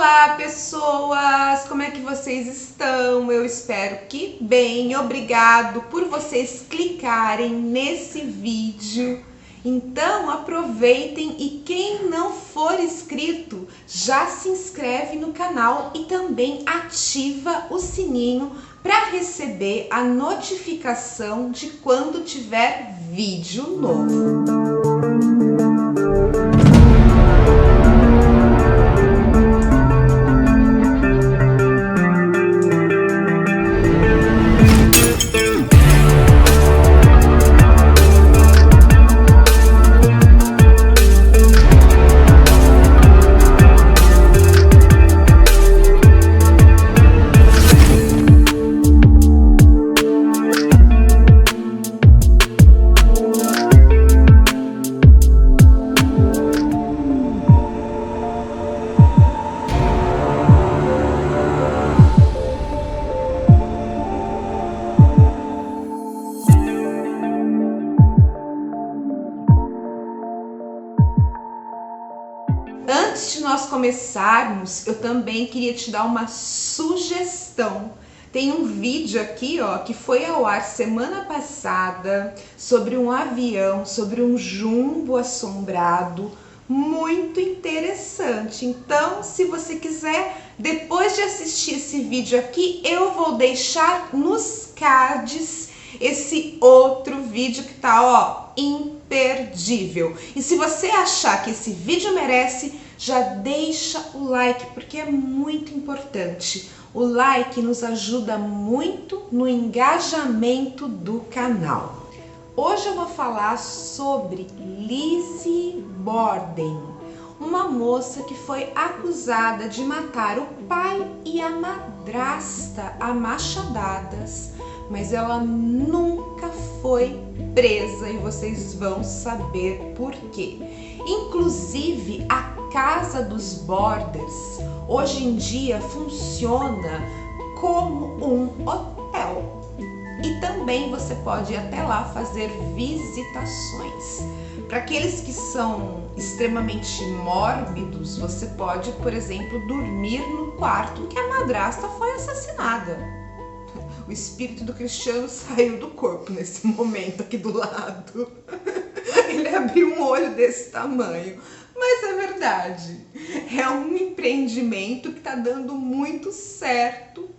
Olá pessoas, como é que vocês estão? Eu espero que bem, obrigado por vocês clicarem nesse vídeo. Então aproveitem e quem não for inscrito já se inscreve no canal e também ativa o sininho para receber a notificação de quando tiver vídeo novo. Antes de nós começarmos, eu também queria te dar uma sugestão. Tem um vídeo aqui, ó, que foi ao ar semana passada sobre um avião, sobre um jumbo assombrado, muito interessante. Então, se você quiser, depois de assistir esse vídeo aqui, eu vou deixar nos cards esse outro vídeo que tá, ó, imperdível. E se você achar que esse vídeo merece, já deixa o like, porque é muito importante. O like nos ajuda muito no engajamento do canal. Hoje eu vou falar sobre Lizzie Borden, uma moça que foi acusada de matar o pai e a madrasta a machadadas, mas ela nunca foi presa e vocês vão saber por quê. Inclusive, a casa dos Borders hoje em dia funciona como um hotel. E também você pode ir até lá fazer visitações. Para aqueles que são extremamente mórbidos, você pode, por exemplo, dormir no quarto que a madrasta foi assassinada. O espírito do Cristiano saiu do corpo nesse momento aqui do lado. Ele abriu um olho desse tamanho. Mas é verdade. É um empreendimento que está dando muito certo.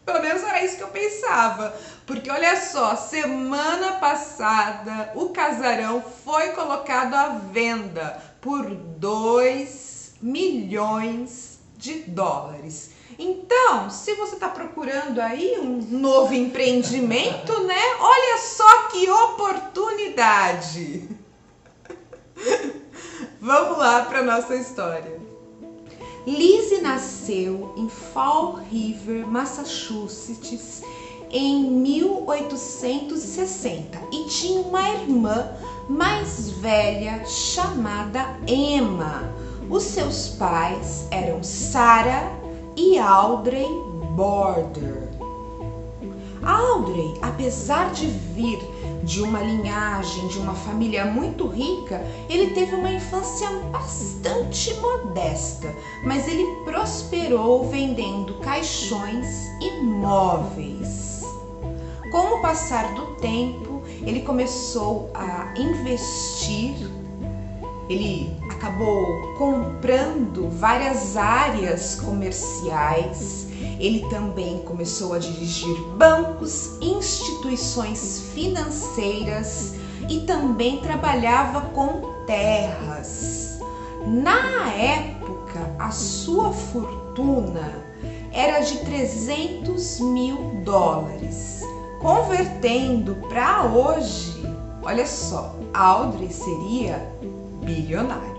Pelo menos era isso que eu pensava. Porque olha só, semana passada o casarão foi colocado à venda por 2 milhões de dólares. Então, se você está procurando aí um novo empreendimento, né? Olha só que oportunidade! Vamos lá para nossa história. Lizzie nasceu em Fall River, Massachusetts, em 1860 e tinha uma irmã mais velha chamada Emma. Os seus pais eram Sarah e Audrey Borden. Audrey, apesar de vir de uma linhagem, de uma família muito rica, ele teve uma infância bastante modesta, mas ele prosperou vendendo caixões e móveis. Com o passar do tempo, ele começou a investir. Ele acabou comprando várias áreas comerciais. Ele também começou a dirigir bancos, instituições financeiras e também trabalhava com terras. Na época, a sua fortuna era de 300 mil dólares. Convertendo para hoje, olha só, Audrey seria bilionário.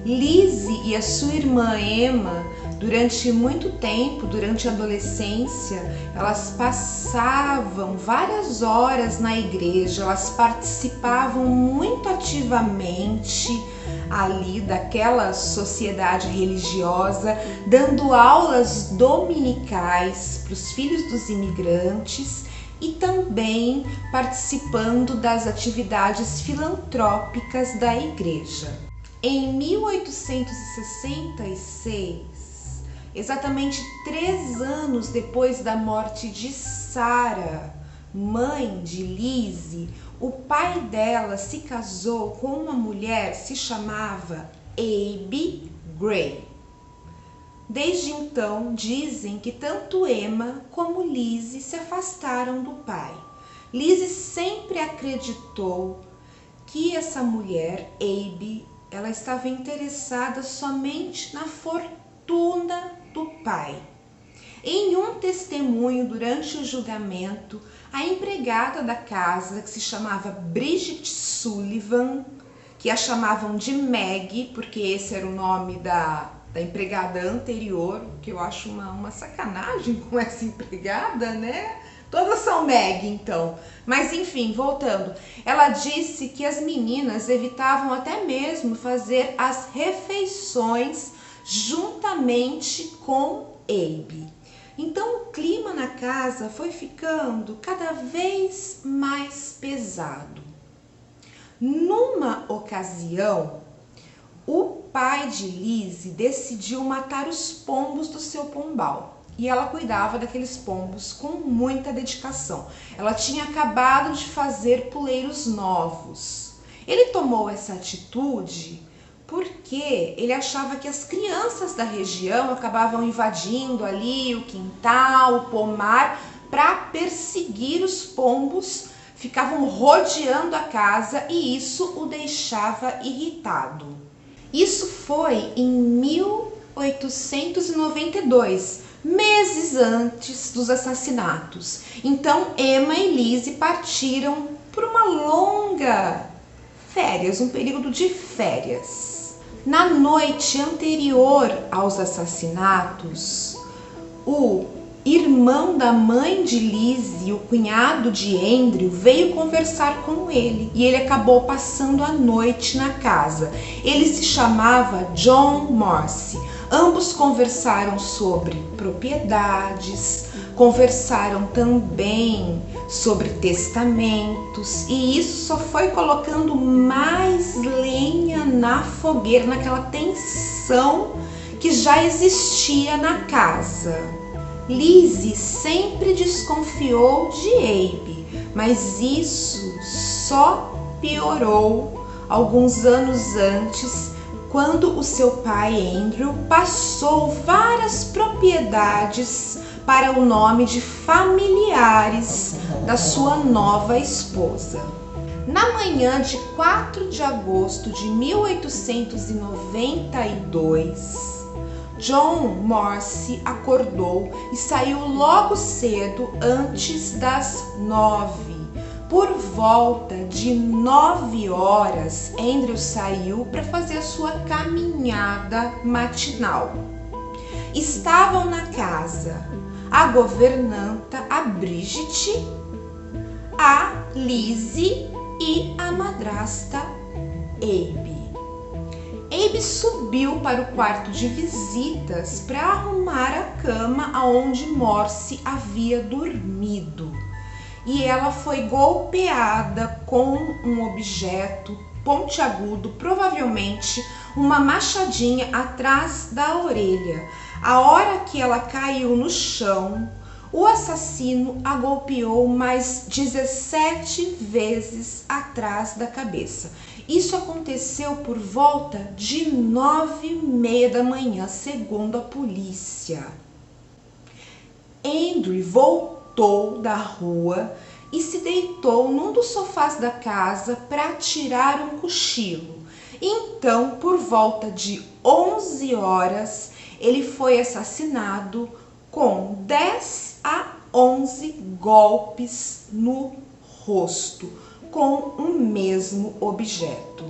Lizzie e a sua irmã Emma, durante muito tempo, durante a adolescência, elas passavam várias horas na igreja, elas participavam muito ativamente ali daquela sociedade religiosa, dando aulas dominicais para os filhos dos imigrantes e também participando das atividades filantrópicas da igreja. Em 1866, exatamente 3 anos depois da morte de Sarah, mãe de Lizzie, o pai dela se casou com uma mulher que se chamava Abby Gray. Desde então, dizem que tanto Emma como Lizzie se afastaram do pai. Lizzie sempre acreditou que essa mulher, Abby, ela estava interessada somente na fortuna do pai. Em um testemunho durante o julgamento, a empregada da casa, que se chamava Bridget Sullivan, que a chamavam de Maggie, porque esse era o nome da empregada anterior, que eu acho uma sacanagem com essa empregada, né? Todas são Maggie, então. Mas enfim, voltando. Ela disse que as meninas evitavam até mesmo fazer as refeições juntamente com Abby. Então o clima na casa foi ficando cada vez mais pesado. Numa ocasião, o pai de Lizzie decidiu matar os pombos do seu pombal. E ela cuidava daqueles pombos com muita dedicação. Ela tinha acabado de fazer puleiros novos. Ele tomou essa atitude porque ele achava que as crianças da região acabavam invadindo ali o quintal, o pomar, para perseguir os pombos, ficavam rodeando a casa e isso o deixava irritado. Isso foi em 1892, meses antes dos assassinatos. Então Emma e Lizzie partiram por uma longa férias, um período de férias. Na noite anterior aos assassinatos, o irmão da mãe de Lizzie, o cunhado de Andrew, veio conversar com ele e ele acabou passando a noite na casa. Ele se chamava John Morse. Ambos conversaram sobre propriedades, conversaram também sobre testamentos e isso só foi colocando mais lenha na fogueira, naquela tensão que já existia na casa. Lizzie sempre desconfiou de Abby, mas isso só piorou alguns anos antes, quando o seu pai Andrew passou várias propriedades para o nome de familiares da sua nova esposa. Na manhã de 4 de agosto de 1892, John Morse acordou e saiu logo cedo, antes das 9. Por volta de 9 horas, Andrew saiu para fazer a sua caminhada matinal. Estavam na casa a governanta, a Bridget, a Lizzie e a madrasta Abby. Abby subiu para o quarto de visitas para arrumar a cama onde Morse havia dormido. E ela foi golpeada com um objeto pontiagudo, provavelmente uma machadinha atrás da orelha. A hora que ela caiu no chão, o assassino a golpeou mais 17 vezes atrás da cabeça. Isso aconteceu por volta de 9h30 da manhã, segundo a polícia. Andrew voltou da rua e se deitou num dos sofás da casa para tirar um cochilo. Então, por volta de 11 horas, ele foi assassinado com 10 a 11 golpes no rosto, com o mesmo objeto.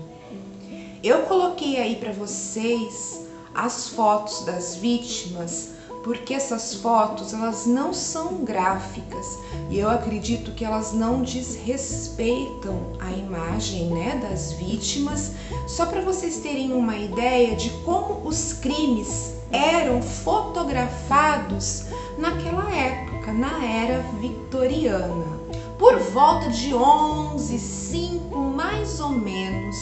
Eu coloquei aí para vocês as fotos das vítimas, porque essas fotos elas não são gráficas e eu acredito que elas não desrespeitam a imagem, né, das vítimas, só para vocês terem uma ideia de como os crimes eram fotografados naquela época, na era vitoriana. Por volta de 11h05 mais ou menos,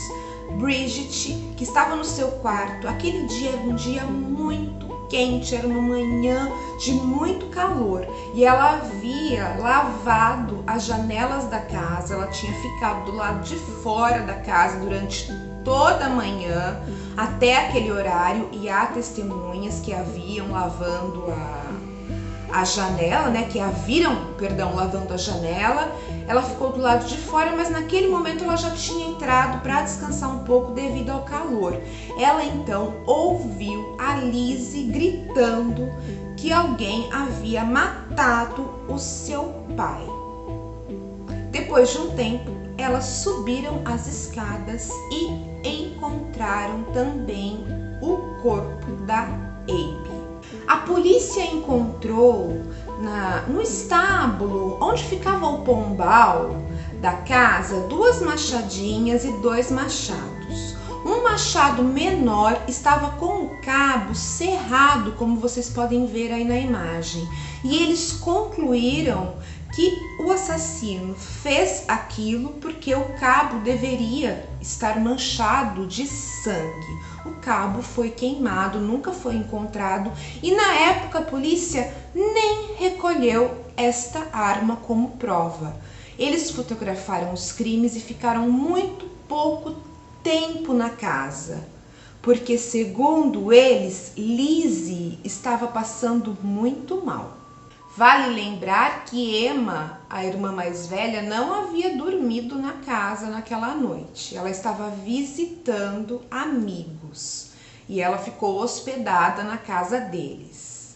Bridget, que estava no seu quarto, aquele dia era um dia muito quente, era uma manhã de muito calor e ela havia lavado as janelas da casa, ela tinha ficado do lado de fora da casa durante toda a manhã até aquele horário e há testemunhas que haviam lavando a janela, né, que a viram, lavando a janela. Ela ficou do lado de fora, mas naquele momento ela já tinha entrado para descansar um pouco devido ao calor. Ela então ouviu a Lizzie gritando que alguém havia matado o seu pai. Depois de um tempo, elas subiram as escadas e encontraram também o corpo da Abby. A polícia encontrou no estábulo onde ficava o pombal da casa 2 machadinhas e 2 machados. Um machado menor estava com o cabo cerrado, como vocês podem ver aí na imagem. E eles concluíram que o assassino fez aquilo porque o cabo deveria estar manchado de sangue. O cabo foi queimado, nunca foi encontrado e na época a polícia nem recolheu esta arma como prova. Eles fotografaram os crimes e ficaram muito pouco tempo na casa, porque segundo eles, Lizzie estava passando muito mal. Vale lembrar que Emma, a irmã mais velha, não havia dormido na casa naquela noite. Ela estava visitando amigos e ela ficou hospedada na casa deles.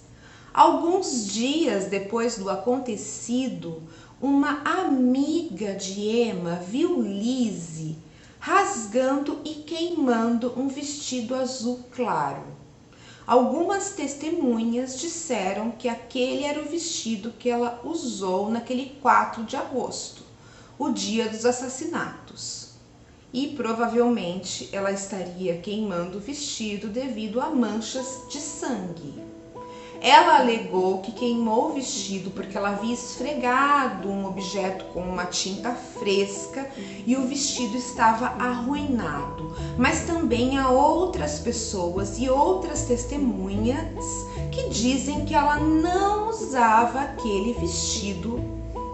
Alguns dias depois do acontecido, uma amiga de Emma viu Lizzie rasgando e queimando um vestido azul claro. Algumas testemunhas disseram que aquele era o vestido que ela usou naquele 4 de agosto, o dia dos assassinatos. E provavelmente ela estaria queimando o vestido devido a manchas de sangue. Ela alegou que queimou o vestido porque ela havia esfregado um objeto com uma tinta fresca e o vestido estava arruinado. Mas também há outras pessoas e outras testemunhas que dizem que ela não usava aquele vestido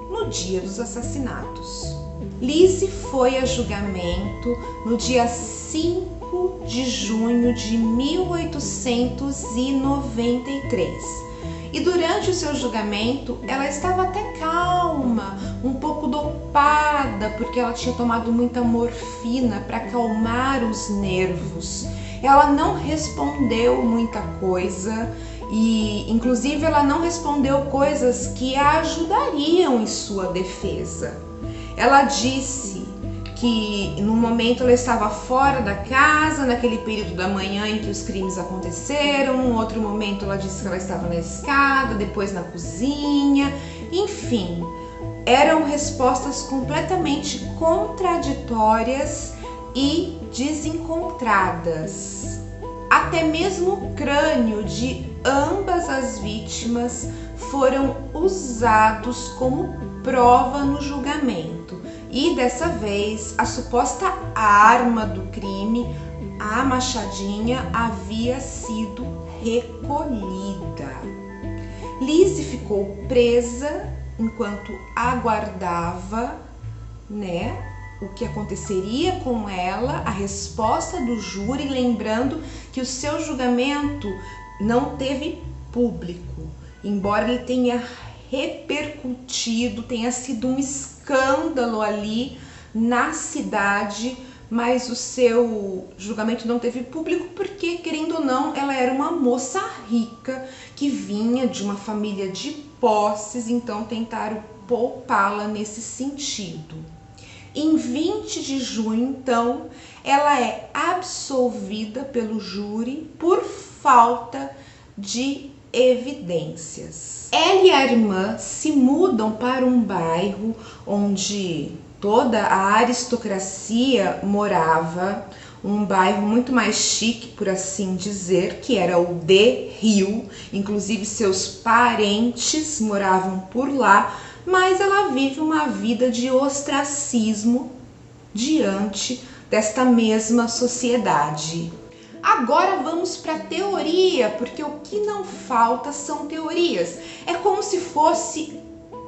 no dia dos assassinatos. Lizzie foi a julgamento no dia 5 de junho de 1893. E durante o seu julgamento, ela estava até calma, um pouco dopada, porque ela tinha tomado muita morfina para acalmar os nervos. Ela não respondeu muita coisa e, inclusive, ela não respondeu coisas que a ajudariam em sua defesa. Ela disse que no momento ela estava fora da casa, naquele período da manhã em que os crimes aconteceram, num outro momento ela disse que ela estava na escada, depois na cozinha, enfim, eram respostas completamente contraditórias e desencontradas. Até mesmo o crânio de ambas as vítimas foram usados como prova no julgamento. E dessa vez, a suposta arma do crime, a machadinha, havia sido recolhida. Lizzie ficou presa enquanto aguardava, o que aconteceria com ela, a resposta do júri, lembrando que o seu julgamento não teve público, embora ele tenha repercutido, tenha sido um escândalo ali na cidade, mas o seu julgamento não teve público porque, querendo ou não, ela era uma moça rica que vinha de uma família de posses, então tentaram poupá-la nesse sentido. Em 20 de junho, então, ela é absolvida pelo júri por falta de evidências. Ela e a irmã se mudam para um bairro onde toda a aristocracia morava, um bairro muito mais chique, por assim dizer, que era o The Hill. Inclusive seus parentes moravam por lá, mas ela vive uma vida de ostracismo diante desta mesma sociedade. Agora vamos para a teoria, porque o que não falta são teorias. É como se fosse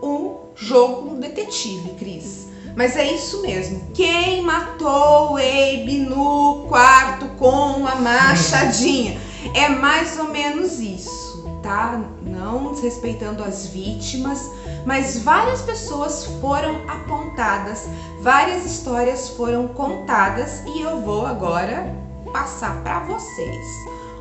um jogo detetive, Cris. Mas é isso mesmo. Quem matou o Abe no quarto com a machadinha? É mais ou menos isso, tá? Não desrespeitando as vítimas, mas várias pessoas foram apontadas, várias histórias foram contadas e eu vou agora passar para vocês.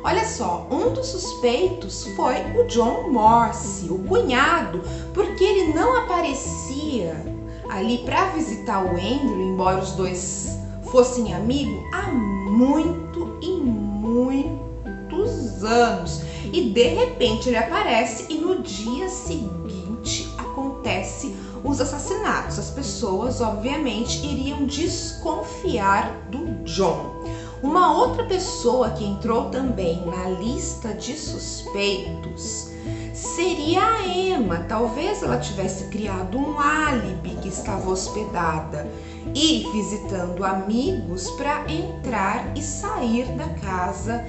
Olha só, um dos suspeitos foi o John Morse, o cunhado, porque ele não aparecia ali para visitar o Andrew, embora os dois fossem amigos, há muito e muitos anos. E de repente ele aparece e no dia seguinte acontece os assassinatos. As pessoas, obviamente, iriam desconfiar do John. Uma outra pessoa que entrou também na lista de suspeitos seria a Emma. Talvez ela tivesse criado um álibi que estava hospedada e visitando amigos para entrar e sair da casa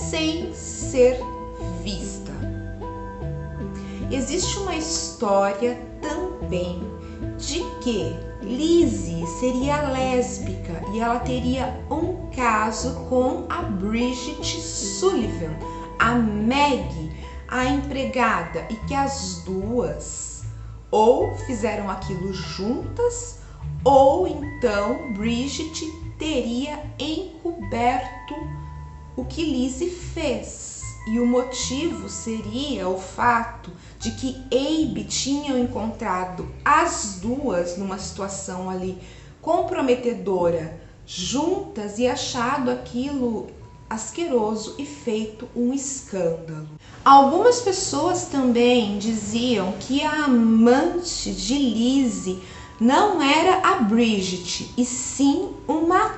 sem ser vista. Existe uma história também de que Lizzie seria lésbica e ela teria um caso com a Bridget Sullivan, a Maggie, a empregada, e que as duas ou fizeram aquilo juntas ou então Bridget teria encoberto o que Lizzie fez. E o motivo seria o fato de que Abe tinha encontrado as duas numa situação ali comprometedora, juntas, e achado aquilo asqueroso e feito um escândalo. Algumas pessoas também diziam que a amante de Lizzie não era a Bridget, e sim uma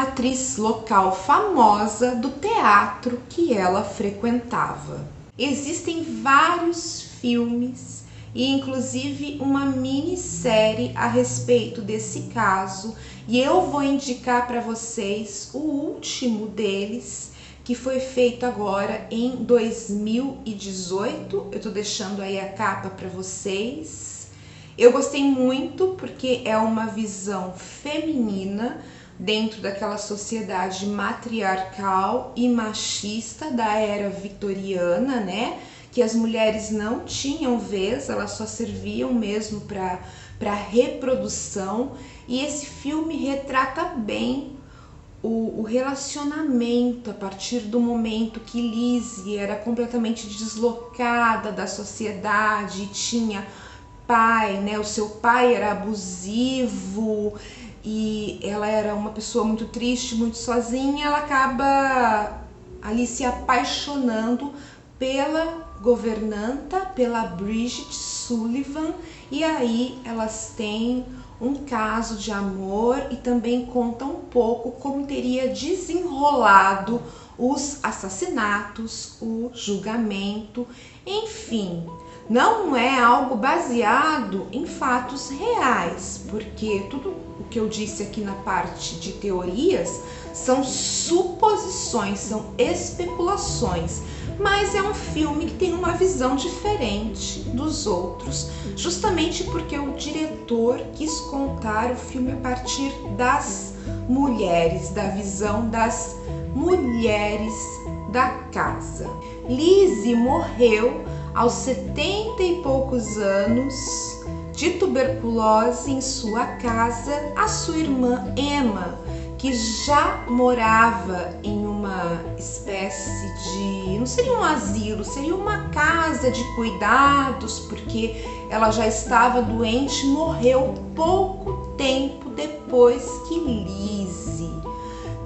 atriz local famosa do teatro que ela frequentava. Existem vários filmes e inclusive uma minissérie a respeito desse caso, e eu vou indicar para vocês o último deles, que foi feito agora em 2018. Eu tô deixando aí a capa para vocês. Eu gostei muito porque é uma visão feminina dentro daquela sociedade matriarcal e machista da era vitoriana, né? Que as mulheres não tinham vez, elas só serviam mesmo para reprodução. E esse filme retrata bem o relacionamento a partir do momento que Lizzie era completamente deslocada da sociedade e tinha pai, né? O seu pai era abusivo e ela era uma pessoa muito triste, muito sozinha. Ela acaba ali se apaixonando pela governanta, pela Bridget Sullivan, e aí elas têm um caso de amor e também conta um pouco como teria desenrolado os assassinatos, o julgamento, enfim. Não é algo baseado em fatos reais, porque tudo o que eu disse aqui na parte de teorias são suposições, são especulações, mas é um filme que tem uma visão diferente dos outros, justamente porque o diretor quis contar o filme a partir das mulheres, da visão das mulheres da casa. Lizzie morreu aos 70 e poucos anos de tuberculose em sua casa. A sua irmã Emma, que já morava em uma espécie de, não seria um asilo, seria uma casa de cuidados, porque ela já estava doente, morreu pouco tempo depois que Lizzie.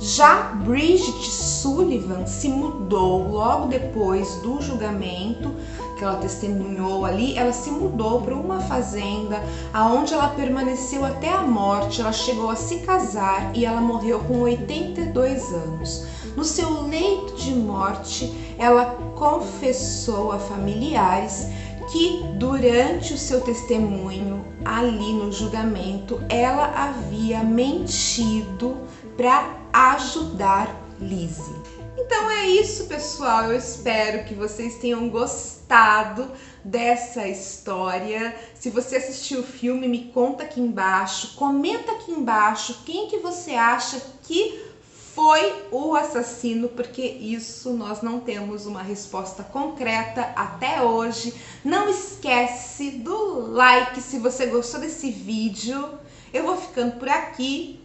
Já Bridget Sullivan se mudou logo depois do julgamento que ela testemunhou ali. Ela se mudou para uma fazenda aonde ela permaneceu até a morte. Ela chegou a se casar e ela morreu com 82 anos. No seu leito de morte, ela confessou a familiares que durante o seu testemunho ali no julgamento ela havia mentido para ajudar Lizzie. Então é isso, pessoal. Eu espero que vocês tenham gostado dessa história. Se você assistiu o filme, me conta aqui embaixo, comenta aqui embaixo quem que você acha que foi o assassino, porque isso nós não temos uma resposta concreta até hoje. Não esquece do like se você gostou desse vídeo. Eu vou ficando por aqui.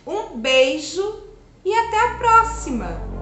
Um beijo e até a próxima!